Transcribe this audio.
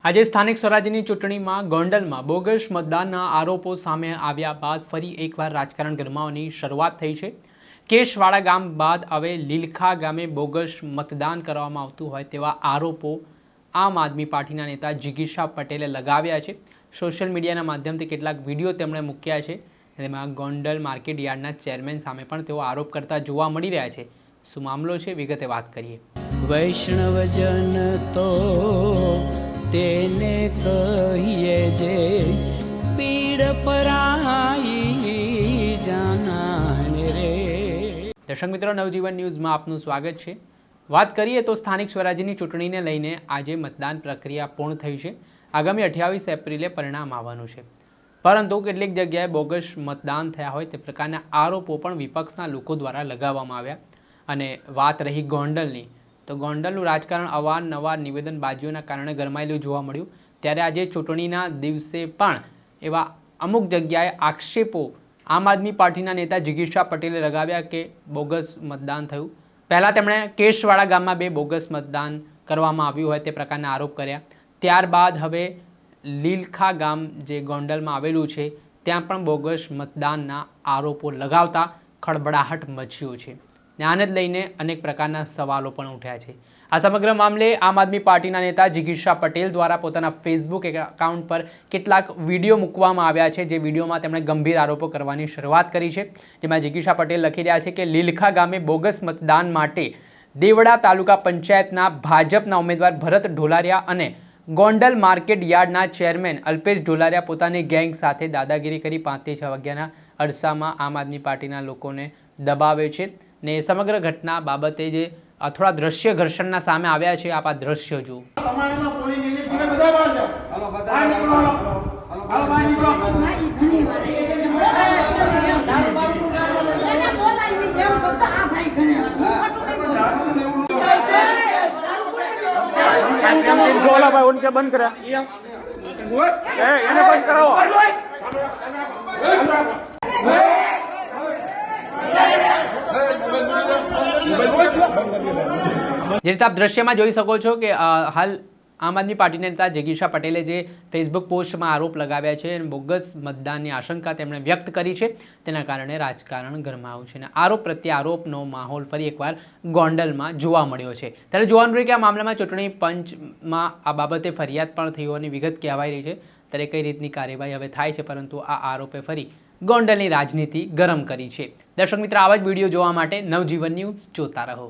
આજે સ્થાનિક સ્વરાજ્યની ચૂંટણીમાં ગોંડલમાં બોગસ મતદાનના આરોપો સામે આવ્યા બાદ ફરી એકવાર રાજકારણ ગરમાવાની શરૂઆત થઈ છે। કેશવાડા ગામ બાદ હવે લીલખા ગામે બોગસ મતદાન કરવામાં આવતું હોય તેવા આરોપો આમ આદમી પાર્ટીના નેતા જિગીશા પટેલે લગાવ્યા છે। સોશિયલ મીડિયાના માધ્યમથી કેટલાક વિડીયો તેમણે મૂક્યા છે। તેમાં ગોંડલ માર્કેટ યાર્ડના ચેરમેન સામે પણ તેઓ આરોપ કરતા જોવા મળી રહ્યા છે। શું મામલો છે, વિગતે વાત કરીએ। વૈષ્ણવજન તો તેને કહીએ જે પીડ પરાઈ જાનાને રે। દર્શક મિત્રો, નવજીવન ન્યૂઝમાં આપનું સ્વાગત છે। વાત કરીએ તો સ્થાનિક સ્વરાજ્યની ચૂંટણીને લઈને આજે મતદાન પ્રક્રિયા પૂર્ણ થઈ છે। આગામી 28 એપ્રિલે પરિણામ આવવાનું છે, પરંતુ કેટલીક જગ્યાએ બોગસ મતદાન થયા હોય તે પ્રકારના આરોપો પણ વિપક્ષના લોકો દ્વારા લગાવવામાં આવ્યા। અને વાત રહી ગોંડલની, તો ગોંડલનું રાજકારણ અવારનવાર નિવેદનબાજીઓના કારણે ગરમાયેલું જોવા મળ્યું। ત્યારે આજે ચૂંટણીના દિવસે પણ એવા અમુક જગ્યાએ આક્ષેપો આમ આદમી પાર્ટીના નેતા જિગીશા પટેલે લગાવ્યા કે બોગસ મતદાન થયું। પહેલાં તેમણે કેશવાડા ગામમાં 2 બોગસ મતદાન કરવામાં આવ્યું હોય તે પ્રકારના આરોપ કર્યા। ત્યારબાદ હવે લીલખા ગામ જે ગોંડલમાં આવેલું છે ત્યાં પણ બોગસ મતદાનના આરોપો લગાવતા ખળબળાહટ મચ્યો છે। આને જ લઈને અનેક પ્રકારના સવાલો પણ ઉઠ્યા છે। આ સમગ્ર મામલે આમ આદમી પાર્ટીના નેતા જિગીશા પટેલ દ્વારા પોતાના ફેસબુક એકાઉન્ટ પર કેટલાક વિડીયો મૂકવામાં આવ્યા છે, જે વિડીયોમાં તેમણે ગંભીર આરોપો કરવાની શરૂઆત કરી છે। જેમાં જિગીશા પટેલ લખી રહ્યા છે કે લીલખા ગામે બોગસ મતદાન માટે દેવડા તાલુકા પંચાયતના ભાજપના ઉમેદવાર ભરત ઢોલારિયા અને ગોંડલ માર્કેટ યાર્ડના ચેરમેન અલ્પેશ ઢોલારિયા પોતાની ગેંગ સાથે દાદાગીરી કરી 5 થી 6 વાગ્યાના અરસામાં આમ આદમી પાર્ટીના લોકોને દબાવે છે। ને સમગ્ર ઘટના બાબતે જે થોડા દ્રશ્ય ઘર્ષણના સામે આવ્યા છે, આપ આ દ્રશ્ય જુઓ। उनके बंद करा इन्हें बंद कराओ। જે રીતે આપ દ્રશ્યમાં જોઈ શકો છો કે હાલ આમ આદમી પાર્ટીના નેતા જિગીશા પટેલે જે ફેસબુક પોસ્ટમાં આરોપ લગાવ્યા છે અને બોગસ મતદાનની આશંકા તેમણે વ્યક્ત કરી છે, તેના કારણે રાજકારણ ગરમાયું છે અને આરોપ પ્રત્યે આરોપનો માહોલ ફરી એકવાર ગોંડલમાં જોવા મળ્યો છે। ત્યારે જોવાનું રહ્યું કે આ મામલામાં ચૂંટણી પંચમાં આ બાબતે ફરિયાદ પણ થઈ હોવાની વિગત કહેવાઈ રહી છે। ત્યારે કઈ રીતની કાર્યવાહી હવે થાય છે, પરંતુ આ આરોપે ફરી ગોંડલની રાજનીતિ ગરમ કરી છે। દર્શક મિત્રો, આવા જ વિડીયો જોવા માટે નવજીવન ન્યૂઝ જોતા રહો।